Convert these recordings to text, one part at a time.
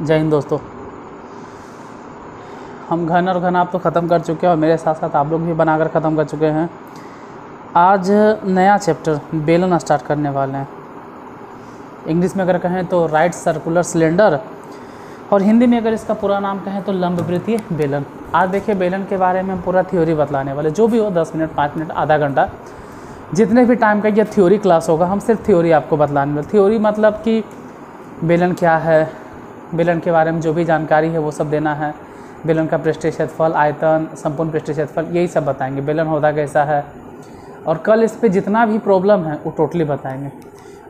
जय हिंद दोस्तों। हम घन और घन आप तो ख़त्म कर चुके हैं और मेरे साथ साथ आप लोग भी बनाकर ख़त्म कर चुके हैं। आज नया चैप्टर बेलन स्टार्ट करने वाले हैं। इंग्लिश में अगर कहें तो राइट सर्कुलर सिलेंडर, और हिंदी में अगर इसका पूरा नाम कहें तो लंबवृत्तीय बेलन। आज देखिए बेलन के बारे में हम पूरा थ्योरी बतलाने वाले, जो भी हो 10 मिनट 5 मिनट आधा घंटा जितने भी टाइम का ये थ्योरी क्लास होगा, हम सिर्फ थ्योरी आपको बतलाने वाले। थ्योरी मतलब कि बेलन क्या है, बेलन के बारे में जो भी जानकारी है वो सब देना है। बेलन का पृष्ठीय क्षेत्रफल, आयतन, संपूर्ण पृष्ठीय क्षेत्रफल, यही सब बताएंगे। बेलन होता कैसा है, और कल इस पे जितना भी प्रॉब्लम है वो टोटली बताएंगे।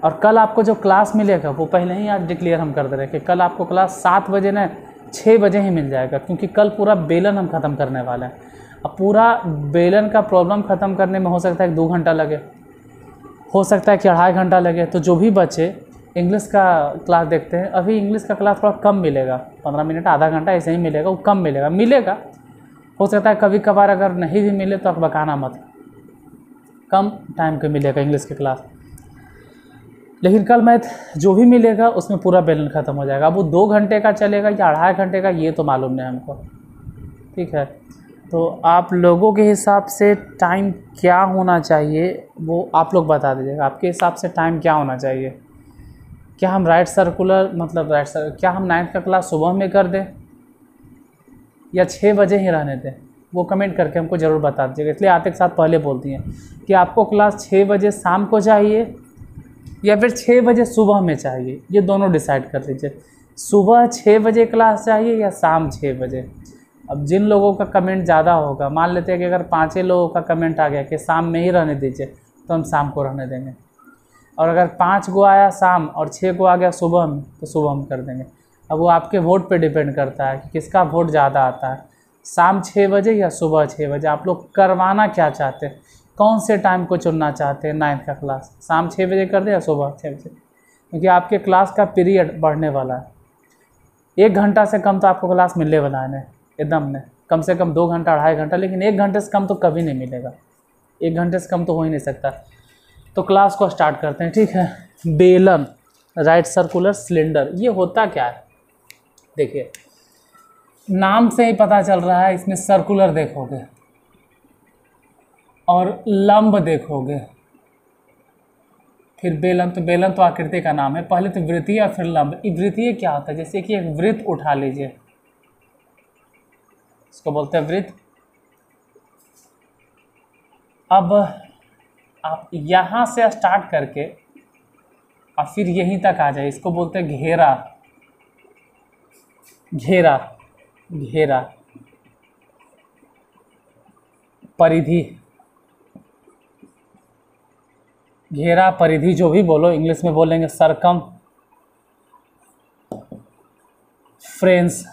और कल आपको जो क्लास मिलेगा वो पहले ही आज डिक्लेयर हम कर दे रहे हैं कि कल आपको क्लास 7 बजे न 6 बजे ही मिल जाएगा, क्योंकि कल पूरा बेलन हम ख़त्म करने वाले हैं। अब पूरा बेलन का प्रॉब्लम ख़त्म करने में हो सकता है कि 2 घंटा लगे, हो सकता है कि 2.5 घंटा लगे। तो जो भी बच्चे इंग्लिश का क्लास देखते हैं, अभी इंग्लिश का क्लास थोड़ा कम मिलेगा, 15 मिनट आधा घंटा ऐसे ही मिलेगा, वो कम मिलेगा। हो सकता है कभी कभार अगर नहीं भी मिले तो आप बकाना मत, कम टाइम के मिलेगा इंग्लिश की क्लास। लेकिन कल मैथ जो भी मिलेगा उसमें पूरा बेलन ख़त्म हो जाएगा। अब वो 2 घंटे का चलेगा या 2.5 घंटे का, ये तो मालूम नहीं हमको। ठीक है, तो आप लोगों के हिसाब से टाइम क्या होना चाहिए वो आप लोग बता दीजिएगा। आपके हिसाब से टाइम क्या होना चाहिए? क्या हम राइट सर्कुलर क्या हम 9th का क्लास सुबह में कर दें या 6 बजे ही रहने दें? वो कमेंट करके हमको ज़रूर बता दीजिएगा। इसलिए आते के साथ पहले बोलती हैं कि आपको क्लास 6 बजे शाम को चाहिए या फिर 6 बजे सुबह में चाहिए, ये दोनों डिसाइड कर लीजिए। सुबह 6 बजे क्लास चाहिए या शाम 6 बजे। अब जिन लोगों का कमेंट ज़्यादा होगा, मान लेते हैं कि अगर 5 लोगों का कमेंट आ गया कि शाम में ही रहने दीजिए, तो हम शाम को रहने देंगे। और अगर 5 को आया शाम और 6 को आ गया सुबह में, तो सुबह हम कर देंगे। अब वो आपके वोट पे डिपेंड करता है कि किसका वोट ज़्यादा आता है, शाम 6 बजे या सुबह 6 बजे। आप लोग करवाना क्या चाहते हैं, कौन से टाइम को चुनना चाहते हैं 9th का क्लास? शाम 6 बजे कर दें या सुबह 6 बजे? क्योंकि आपके क्लास का पीरियड बढ़ने वाला है। 1 घंटा से कम तो आपको क्लास मिलने वाला है एकदम ने, कम से कम 2 घंटा 2.5 घंटा, लेकिन 1 घंटे से कम तो कभी नहीं मिलेगा। 1 घंटे से कम तो हो ही नहीं सकता। तो क्लास को स्टार्ट करते हैं। ठीक है, बेलन राइट सर्कुलर सिलेंडर, ये होता क्या है? देखिए नाम से ही पता चल रहा है, इसमें सर्कुलर देखोगे और लंब देखोगे, फिर बेलन। तो बेलन तो आकृति का नाम है, पहले तो वृत्तीय और फिर लंब। वृत्तीय क्या होता है? जैसे कि एक वृत्त उठा लीजिए, इसको बोलते हैं वृत्त। अब आप यहाँ से स्टार्ट करके और फिर यहीं तक आ जाए, इसको बोलते हैं घेरा। घेरा घेरा परिधि, घेरा परिधि, जो भी बोलो, इंग्लिश में बोलेंगे सरकम फ्रेंस।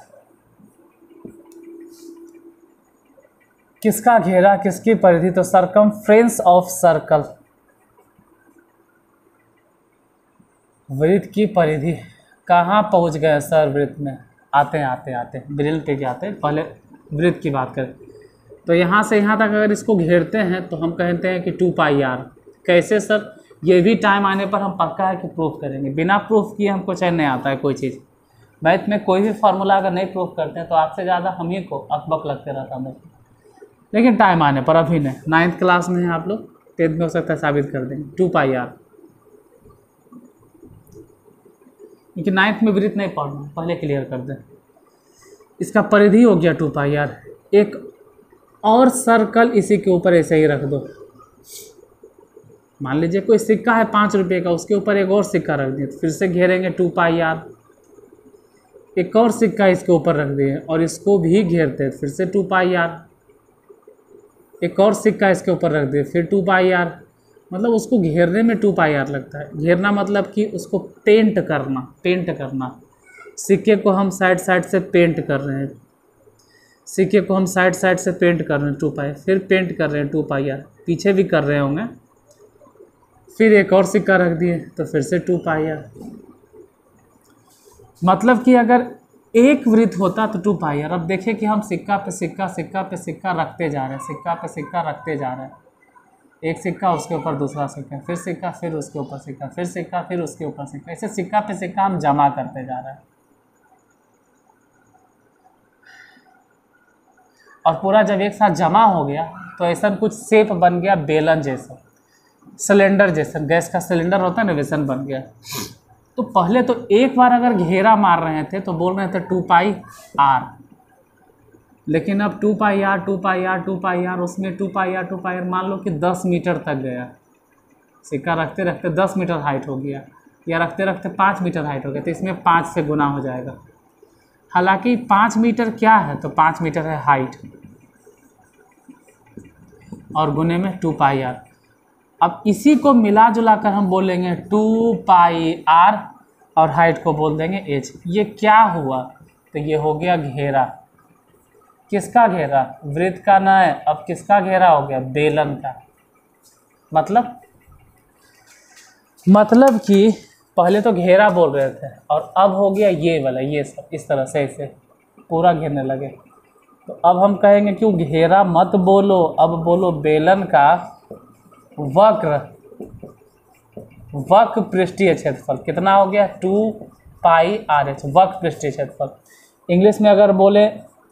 किसका घेरा, किसकी परिधि? तो सरकमफ्रेंस ऑफ सर्कल, वृत्त की परिधि। कहाँ पहुँच गए सर वृत्त में? आते हैं ब्रिल पे जाते हैं। पहले वृत्त की बात करें तो यहाँ से यहाँ तक अगर इसको घेरते हैं तो हम कहते हैं कि 2πr। कैसे सर? ये भी टाइम आने पर हम पक्का है कि प्रूफ करेंगे। बिना प्रूफ किए हमको चैन नहीं आता है कोई चीज़। मैथ में कोई भी फार्मूला अगर नहीं प्रूफ करते हैं तो आपसे ज़्यादा हम ही को अकबक लगते रहता है। लेकिन टाइम आने पर, अभी नहीं। 9th क्लास में हैं आप लोग, 10th में हो सकता है साबित कर देंगे 2πr, क्योंकि 9th में वृत्त नहीं पढ़ना, पहले क्लियर कर दें। इसका परिधि हो गया 2πr। एक और सर्कल इसी के ऊपर ऐसे ही रख दो। मान लीजिए कोई सिक्का है 5 रुपये का, उसके ऊपर एक और सिक्का रख दिए, तो फिर से घेरेंगे 2πr। एक और सिक्का इसके ऊपर रख दिए और इसको भी घेरते हैं, फिर से 2πr। एक और सिक्का इसके ऊपर रख दिए, फिर 2πr। मतलब उसको घेरने में 2πr लगता है। घेरना मतलब कि उसको पेंट करना। सिक्के को हम साइड से पेंट कर रहे हैं, सिक्के को हम साइड से पेंट कर रहे हैं 2πr, फिर पेंट कर रहे हैं 2πr, पीछे भी कर रहे होंगे, फिर एक और सिक्का रख दिए तो फिर से 2πr। मतलब कि अगर एक वृत्त होता तो 2 पाई आर। अब देखिए कि हम सिक्का पे सिक्का, सिक्का पे सिक्का रखते जा रहे हैं, सिक्का पे सिक्का रखते जा रहे हैं। एक सिक्का, उसके ऊपर दूसरा सिक्का, फिर सिक्का, फिर उसके ऊपर सिक्का, फिर सिक्का, फिर उसके ऊपर सिक्का, ऐसे सिक्का पे सिक्का हम जमा करते जा रहे हैं। और पूरा जब एक साथ जमा हो गया तो ऐसा कुछ शेप बन गया बेलन जैसा, सिलेंडर जैसा, गैस का सिलेंडर होता है ना, वैसन बन गया। तो पहले तो एक बार अगर घेरा मार रहे थे तो बोल रहे थे 2 पाई आर, लेकिन अब 2 pi R, 2 pi R, 2 pi R, उसमें 2 पाई आर, 2 पाई आर, मान लो कि 10 मीटर तक गया सिक्का, रखते रखते 10 मीटर हाइट हो गया, या रखते रखते 5 मीटर हाइट हो गया, तो इसमें 5 से गुना हो जाएगा। हालांकि 5 मीटर क्या है, तो 5 मीटर है हाइट, और गुने में 2 पाई आर। अब इसी को मिला जुला कर हम बोलेंगे 2 पाई आर, और हाइट को बोल देंगे एच। ये क्या हुआ, तो ये हो गया घेरा। किसका घेरा, वृत्त का ना है, अब किसका घेरा हो गया, बेलन का। मतलब कि पहले तो घेरा बोल रहे थे और अब हो गया ये वाला, ये सब इस तरह से ऐसे पूरा घेरने लगे। तो अब हम कहेंगे क्यों घेरा मत बोलो, अब बोलो बेलन का वक्र पृष्ठीय क्षेत्रफल। कितना हो गया, 2 पाई आर एच, वक्र पृष्ठीय क्षेत्रफल। इंग्लिश में अगर बोले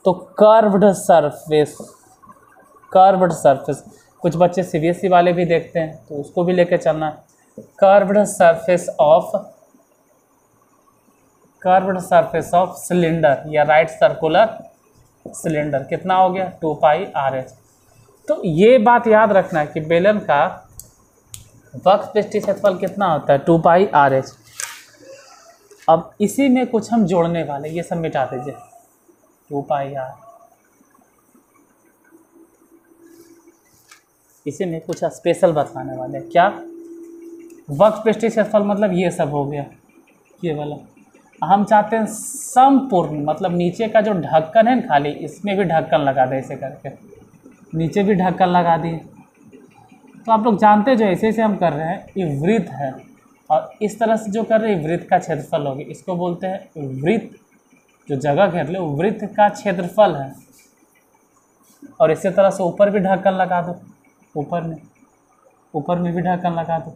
तो कर्व्ड सरफेस। कुछ बच्चे सीबीएसई वाले भी देखते हैं तो उसको भी लेके चलना। कर्व्ड सरफेस ऑफ सिलेंडर या राइट सर्कुलर सिलेंडर। कितना हो गया, 2 पाई आर एच। तो ये बात याद रखना है कि बेलन का वक्र पृष्ठीय क्षेत्रफल कितना होता है, 2 पाई आर एच। अब इसी में कुछ हम जोड़ने वाले, ये सब मिटा दीजिए, 2 पाई आर। इसी में कुछ स्पेशल बताने वाले। क्या, वक्र पृष्ठीय क्षेत्रफल मतलब ये सब हो गया, ये वाला। हम चाहते हैं संपूर्ण, मतलब नीचे का जो ढक्कन है ना खाली, इसमें भी ढक्कन लगा दे, ऐसे करके नीचे भी ढक्कन लगा दिए। तो आप लोग जानते हैं जो ऐसे ऐसे हम कर रहे हैं, ये वृत्त है, और इस तरह से जो कर रहे हैं वृत्त का क्षेत्रफल होगी। इसको बोलते हैं वृत्त, जो जगह घेर ले वृत्त का क्षेत्रफल है। और इसी तरह से ऊपर भी ढक्कन लगा दो, ऊपर में भी ढक्कन लगा दो।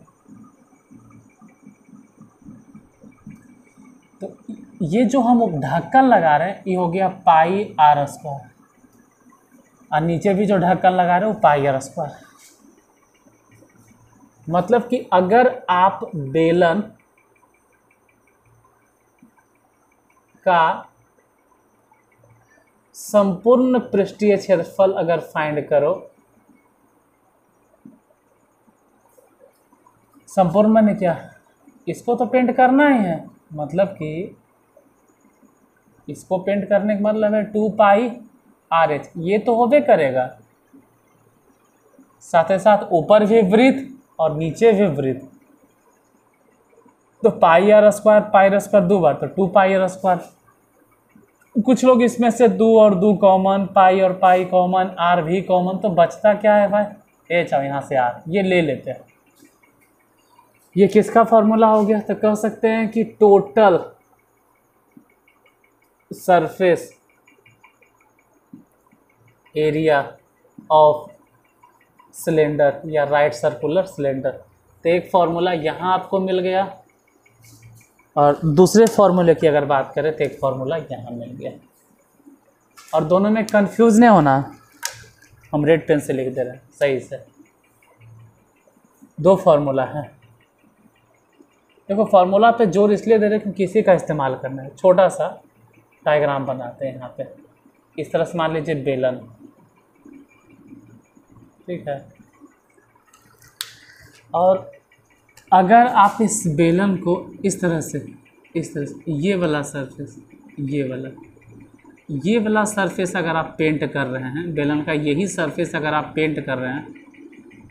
तो ये जो हम ढक्कन लगा रहे हैं ये हो गया पाई आर स्क्वायर, और नीचे भी जो ढक्कन लगा रहे हैं वो पाई आर स्क्वायर। मतलब कि अगर आप बेलन का संपूर्ण पृष्ठीय क्षेत्रफल अगर फाइंड करो, संपूर्ण मैंने क्या, इसको तो पेंट करना ही है, मतलब कि इसको पेंट करने का मतलब है 2 पाई आर एच, ये तो होबे करेगा। साथ ही साथ ऊपर भी वृत्त और नीचे भी वृत्त, तो पाई आर स्क्वायर 2 बार, तो 2 पाई आर स्क्वायर। कुछ लोग इसमें से 2 और 2 कॉमन, पाई और पाई कॉमन, आर भी कॉमन, तो बचता क्या है भाई, एच, और यहाँ से आर, ये ले लेते हैं। ये किसका फॉर्मूला हो गया, तो कह सकते हैं कि total surface area of cylinder या राइट सर्कुलर सिलेंडर। तो एक फॉर्मूला यहाँ आपको मिल गया, और दूसरे फॉर्मूले की अगर बात करें तो एक फॉर्मूला यहाँ मिल गया। और दोनों में कंफ्यूज नहीं होना, हम रेड पेन से लिख दे रहे हैं सही से। 2 फॉर्मूला है, देखो फॉर्मूला पे जोर इसलिए दे रहे हैं कि किसी का इस्तेमाल करना है। छोटा सा डायग्राम बनाते हैं यहाँ पे, इस तरह से मान लीजिए बेलन, ठीक है। और अगर आप इस बेलन को इस तरह से ये वाला सरफेस, ये वाला सरफेस अगर आप पेंट कर रहे हैं, बेलन का यही सरफेस अगर आप पेंट कर रहे हैं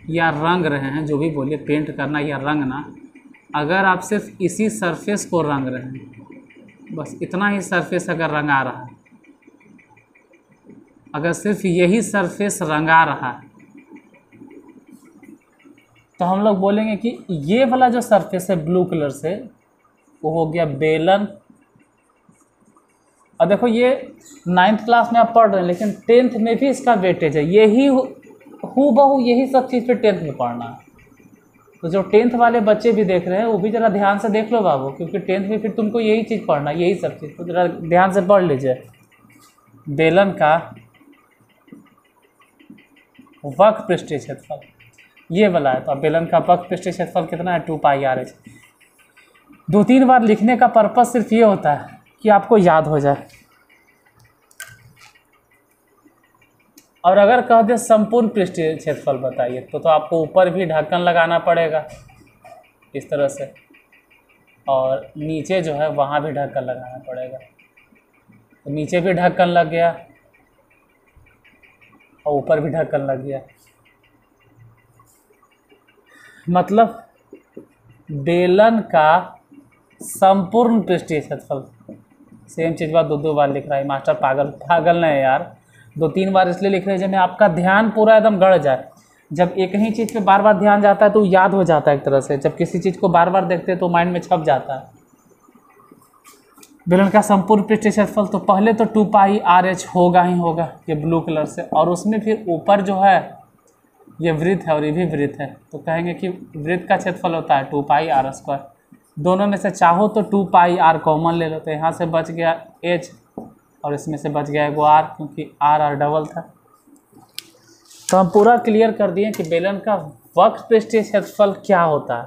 या रंग रहे हैं, जो भी बोलिए, पेंट करना या रंगना, अगर आप सिर्फ इसी सरफेस को रंग रहे हैं, बस इतना ही सरफेस अगर रंगा रहा है, अगर सिर्फ यही सरफेस रंगा रहा है, तो हम लोग बोलेंगे कि ये वाला जो सरफेस है ब्लू कलर से, वो हो गया बेलन और देखो ये 9th क्लास में आप पढ़ रहे हैं, लेकिन 10th में भी इसका वेटेज है। यही हूबहू यही सब चीज़ फिर 10th में पढ़ना है। तो जो 10th वाले बच्चे भी देख रहे हैं वो भी ज़रा ध्यान से देख लो बाबू, क्योंकि 10th में फिर तुमको यही चीज़ पढ़ना है, यही सब चीज़, तो ज़रा ध्यान से पढ़ लीजिए। बेलन का वक्र पृष्ठीय क्षेत्रफल ये वाला है। तो अब बेलन का वक्र पृष्ठीय क्षेत्रफल कितना है? 2πr/h। 2-3 बार लिखने का पर्पस सिर्फ ये होता है कि आपको याद हो जाए। और अगर कह दे संपूर्ण पृष्ठीय क्षेत्रफल बताइए तो आपको ऊपर भी ढक्कन लगाना पड़ेगा इस तरह से, और नीचे जो है वहाँ भी ढक्कन लगाना पड़ेगा। तो नीचे भी ढक्कन लग गया और ऊपर भी ढक्कन लग गया। मतलब बेलन का संपूर्ण पृष्ठीय क्षेत्रफल, सेम चीज़ बात 2 बार लिख रहा है मास्टर, पागल नहीं है यार। 2-3 बार इसलिए लिख रहे हैं जब आपका ध्यान पूरा एकदम गड़ जाए। जब एक ही चीज़ पे बार बार ध्यान जाता है तो याद हो जाता है एक तरह से। जब किसी चीज़ को बार बार देखते हैं तो माइंड में छप जाता है। बेलन का संपूर्ण पृष्ठीय क्षेत्रफल तो पहले तो 2πr/h होगा ही होगा, ये ब्लू कलर से, और उसमें फिर ऊपर जो है ये वृत्त है और ये भी वृत्त है, तो कहेंगे कि वृत्त का क्षेत्रफल होता है 2πr²। दोनों में से चाहो तो 2πr कॉमन ले लो, तो यहाँ से बच गया h और इसमें से बच गया एगो r, क्योंकि r डबल था। तो हम पूरा क्लियर कर दिए कि बेलन का वक्र पृष्ठीय क्षेत्रफल क्या होता है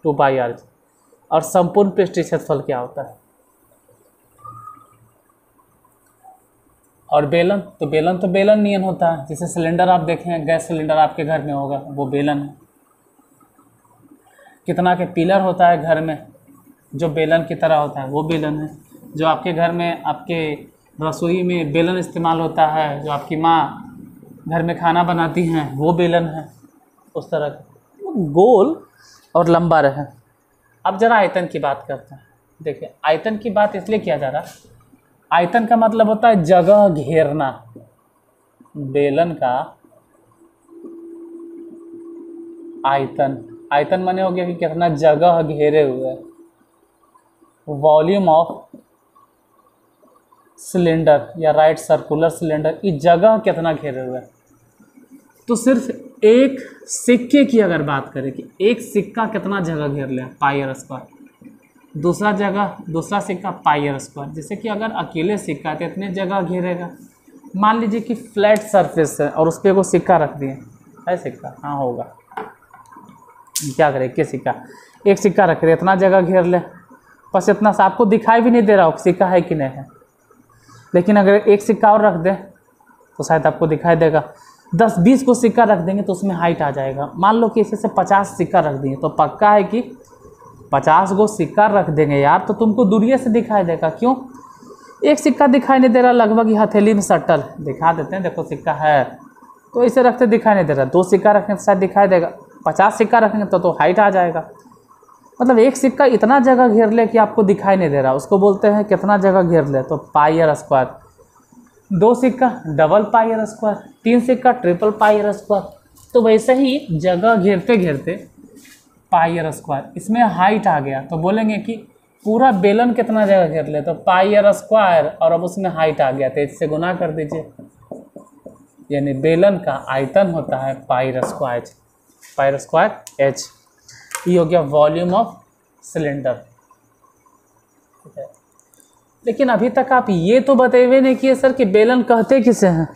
2πr, और संपूर्ण पृष्ठीय क्षेत्रफल क्या होता है। और बेलन तो बेलन नियन होता है। जैसे सिलेंडर आप देखें, गैस सिलेंडर आपके घर में होगा, वो बेलन है। कितना के पिलर होता है घर में जो बेलन की तरह होता है, वो बेलन है। जो आपके घर में आपके रसोई में बेलन इस्तेमाल होता है, जो आपकी माँ घर में खाना बनाती हैं, वो बेलन है। उस तरह का गोल और लंबा रहे। अब जरा आयतन की बात करते हैं। देखिए आयतन की बात इसलिए किया जा रहा है, आयतन का मतलब होता है जगह घेरना। बेलन का आयतन माने हो गया कि कितना जगह घेरे हुए। वॉल्यूम ऑफ सिलेंडर या राइट सर्कुलर सिलेंडर, ये जगह कितना घेरे हुए। तो सिर्फ एक सिक्के की अगर बात करें कि एक सिक्का कितना जगह घेर ले, πr²। दूसरा सिक्का πr²। जैसे कि अगर अकेले सिक्का तो इतने जगह घेरेगा। मान लीजिए कि फ्लैट सरफेस है और उस पर वो सिक्का रख दिए है, सिक्का हाँ होगा, क्या करें, एक सिक्का रख रहे इतना जगह घेर ले, बस इतना सा आपको दिखाई भी नहीं दे रहा हो सिक्का है कि नहीं है। लेकिन अगर एक सिक्का और रख दे तो शायद आपको दिखाई देगा। 10-20 को सिक्का रख देंगे तो उसमें हाइट आ जाएगा। मान लो कि इसे से 50 सिक्का रख दिए तो पक्का है कि 50 को सिक्का रख देंगे यार तो तुमको दूरिये से दिखाई देगा। क्यों? एक सिक्का दिखाई नहीं दे रहा, लगभग हथेली में सटल दिखा देते हैं, देखो सिक्का है, तो इसे रखते दिखाई नहीं दे रहा। 2 सिक्का रखेंगे तो शायद दिखाई देगा, 50 सिक्का रखेंगे तो हाइट आ जाएगा। मतलब एक सिक्का इतना जगह घेर ले कि आपको दिखाई नहीं दे रहा, उसको बोलते हैं कितना जगह घेर ले, तो πr²। 2 सिक्का डबल πr², 3 सिक्का ट्रिपल πr²। तो वैसे ही जगह घेरते घेरते πr², इसमें हाइट आ गया तो बोलेंगे कि पूरा बेलन कितना जगह घेर ले, तो πr², और अब उसमें हाइट आ गया तो इससे गुना कर दीजिए, यानी बेलन का आयतन होता है πr²h। ये हो गया वॉल्यूम ऑफ सिलेंडर। ठीक है, लेकिन अभी तक आप ये तो बतेवे नहीं किए सर कि बेलन कहते किसे हैं।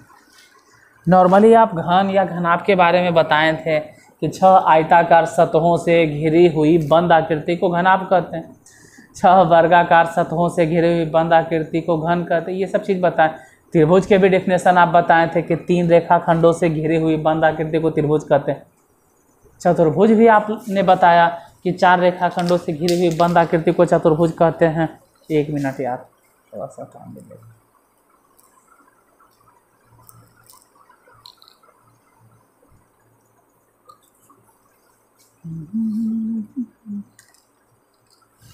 नॉर्मली आप घन या घनाभ के बारे में बताए थे कि 6 आयताकार सतहों से घिरी हुई बंद आकृति को घनाभ कहते हैं, 6 वर्गाकार सतहों से घिरी हुई बंद आकृति को घन कहते हैं। ये सब चीज़ बताएं। त्रिभुज के भी डेफिनेशन आप बताए थे कि 3 रेखाखंडों से घिरी हुई बंद आकृति को त्रिभुज कहते हैं। चतुर्भुज भी आपने बताया कि 4 रेखाखंडों से घिरी हुई बंद आकृति को चतुर्भुज कहते हैं। 1 मिनट यार, थोड़ा सा काम दे।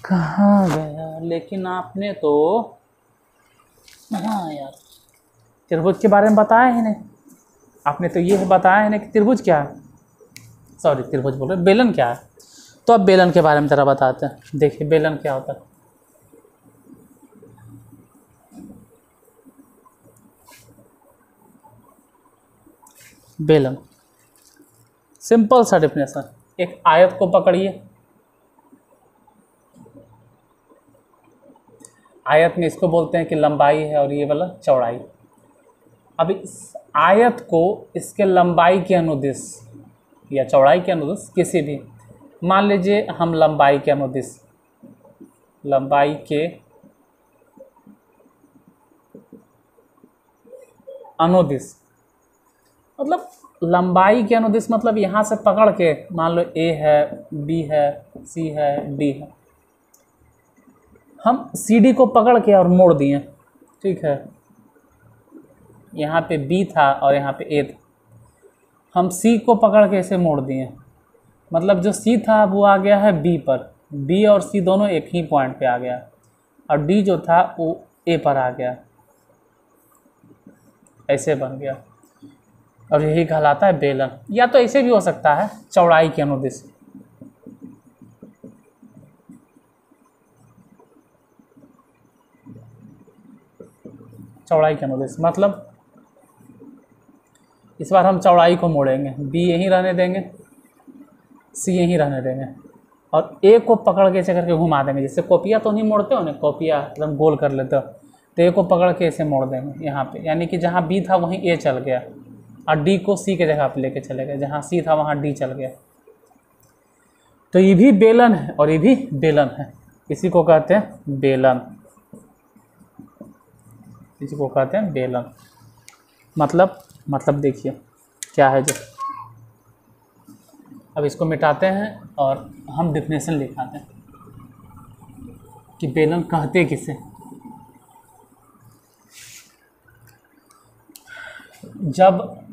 कहाँ गया? लेकिन आपने तो, हाँ यार, त्रिभुज के बारे में बताया ही नहीं। आपने तो ये बताया है ना कि त्रिभुज क्या है, सॉरी त्रिभुज बोल रहे, बेलन क्या है। तो अब बेलन के बारे में ज़रा बताते हैं। देखिए बेलन क्या होता है। बेलन। सिंपल सा डेफिनेशन। एक आयत को पकड़िए, आयत में इसको बोलते हैं कि लंबाई है और ये वाला चौड़ाई। अब इस आयत को इसके लंबाई के अनुदिश या चौड़ाई के अनुदिश किसी भी, मान लीजिए हम लंबाई के अनुदिश, लंबाई के अनुदिश मतलब लंबाई के अनुदिश मतलब यहाँ से पकड़ के, मान लो ए है, बी है, सी है, डी है, हम सी डी को पकड़ के और मोड़ दिए, ठीक है। यहाँ पे बी था और यहाँ पे ए था, हम सी को पकड़ के इसे मोड़ दिए, मतलब जो सी था वो आ गया है बी पर, बी और सी दोनों एक ही पॉइंट पे आ गया, और डी जो था वो ए पर आ गया, ऐसे बन गया। और यही कहलाता है बेलन। या तो ऐसे भी हो सकता है, चौड़ाई के अनुदिश, चौड़ाई के अनुदिश मतलब इस बार हम चौड़ाई को मोड़ेंगे, बी यहीं रहने देंगे, सी यहीं रहने देंगे, और ए को पकड़ के ऐसे करके घुमा देंगे, जैसे कॉपिया तो नहीं मोड़ते हो ना, कॉपिया एकदम गोल कर लेते हो, तो ए को पकड़ के ऐसे मोड़ देंगे यहाँ पे, यानी कि जहाँ बी था वहीं ए चल गया, और डी को सी के जगह पे लेके चले गए, जहाँ सी था वहाँ डी चल गया। तो ये भी बेलन है और ये भी बेलन है, इसी को कहते हैं बेलन, इसी को कहते हैं बेलन। मतलब देखिए क्या है जो, अब इसको मिटाते हैं और हम डेफिनेशन लिखाते हैं कि बेलन कहते किसे। जब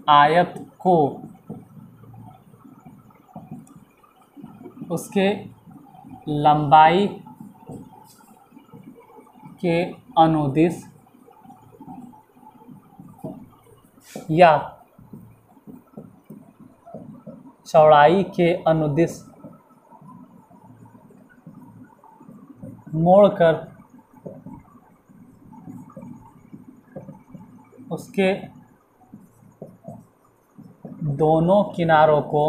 आयत को उसके लंबाई के अनुदिश या चौड़ाई के अनुदिश मोड़कर उसके दोनों किनारों को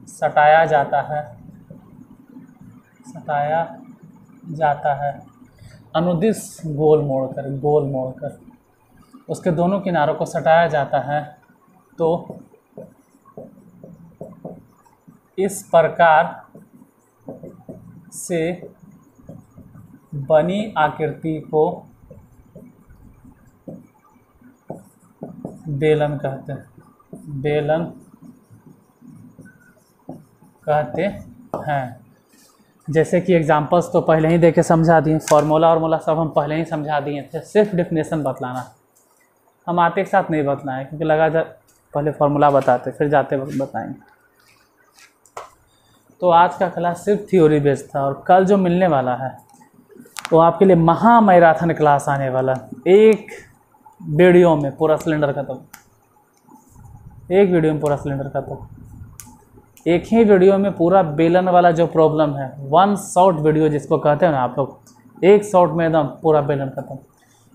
सटाया जाता है, अनुदिश गोल मोड़कर उसके दोनों किनारों को सटाया जाता है, तो इस प्रकार से बनी आकृति को बेलन कहते हैं। जैसे कि एग्जांपल्स तो पहले ही देके समझा दिए, फार्मूला सब हम पहले ही समझा दिए थे, सिर्फ डेफिनेशन बतलाना, हम आते के साथ नहीं बतलाएं क्योंकि लगा जा पहले फार्मूला बताते फिर जाते वक्त बताएंगे। तो आज का क्लास सिर्फ थ्योरी बेस्ड था, और कल जो मिलने वाला है वो आपके लिए महा मैराथन क्लास आने वाला, एक वीडियो में पूरा सिलेंडर खत्म, एक वीडियो में पूरा सिलेंडर खत्म, एक ही वीडियो में पूरा बेलन वाला जो प्रॉब्लम है, वन शॉट वीडियो जिसको कहते हैं ना आप लोग, एक शॉट में एकदम पूरा बेलन खत्म,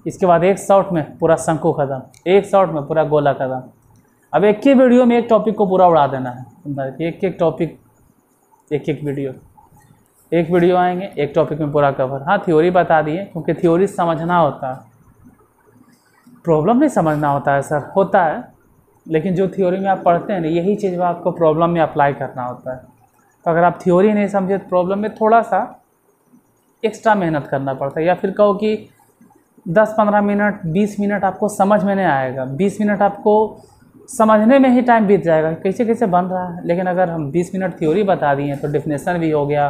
इसके बाद एक शॉट में पूरा शंकु खत्म, एक शॉट में पूरा गोला खत्म। अब एक ही वीडियो में एक टॉपिक को पूरा उड़ा देना है, एक टॉपिक एक वीडियो आएंगे, एक टॉपिक में पूरा कवर। हाँ थ्योरी बता दिए क्योंकि थ्योरी समझना होता है, प्रॉब्लम नहीं समझना होता है सर, होता है, लेकिन जो थ्योरी में आप पढ़ते हैं ना यही चीज़ वो आपको प्रॉब्लम में अप्लाई करना होता है। तो अगर आप थ्योरी नहीं समझे तो प्रॉब्लम में थोड़ा सा एक्स्ट्रा मेहनत करना पड़ता है, या फिर कहो कि 10-15 मिनट 20 मिनट आपको समझ में नहीं आएगा, 20 मिनट आपको समझने में ही टाइम बीत जाएगा कैसे कैसे बन रहा है। लेकिन अगर हम 20 मिनट थ्योरी बता दिए तो डेफिनेशन भी हो गया,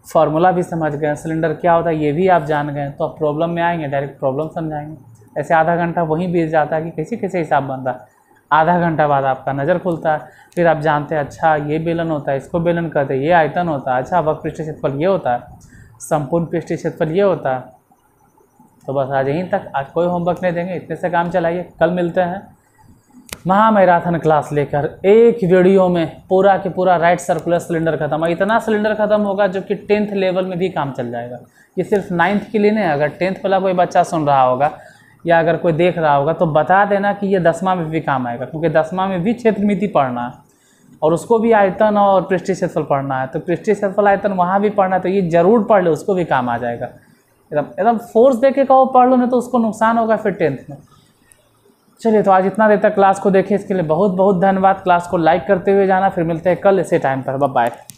फार्मूला भी समझ गए, सिलेंडर क्या होता है ये भी आप जान गए, तो आप प्रॉब्लम में आएंगे डायरेक्ट प्रॉब्लम समझाएंगे। ऐसे आधा घंटा वहीं बीत जाता है कि कैसे कैसे हिसाब बन रहा है, आधा घंटा बाद आपका नज़र खुलता है, फिर आप जानते हैं अच्छा ये बेलन होता है, इसको बेलन कहते हैं, ये आयतन होता है, अच्छा वक्र पृष्ठ क्षेत्रफल ये होता है, संपूर्ण पृष्ठ क्षेत्रफल ये होता है। तो बस आज यहीं तक, आज कोई होमवर्क नहीं देंगे, इतने से काम चलाइए, कल मिलते हैं महामैराथन क्लास लेकर एक वीडियो में पूरा के पूरा राइट सर्कुलर सिलेंडर खत्म है। इतना सिलेंडर खत्म होगा जो कि 10th लेवल में भी काम चल जाएगा। ये सिर्फ 9th के लिए नहीं, अगर 10th वाला कोई बच्चा सुन रहा होगा या अगर कोई देख रहा होगा तो बता देना कि ये 10वां में भी काम आएगा, क्योंकि 10वां में भी क्षेत्रमिति पढ़ना है और उसको भी आयतन और पृष्ठीय क्षेत्रफल पढ़ना है। तो पृष्ठीय क्षेत्रफल आयतन वहाँ भी पढ़ना है, तो ये जरूर पढ़ लो, उसको भी काम आ जाएगा। एकदम फोर्स दे के कहो पढ़ लो, नहीं तो उसको नुकसान होगा फिर 10th में। चलिए, तो आज इतना देर तक क्लास को देखें, इसके लिए बहुत बहुत धन्यवाद। क्लास को लाइक करते हुए जाना, फिर मिलते हैं कल इसी टाइम पर। Bye bye.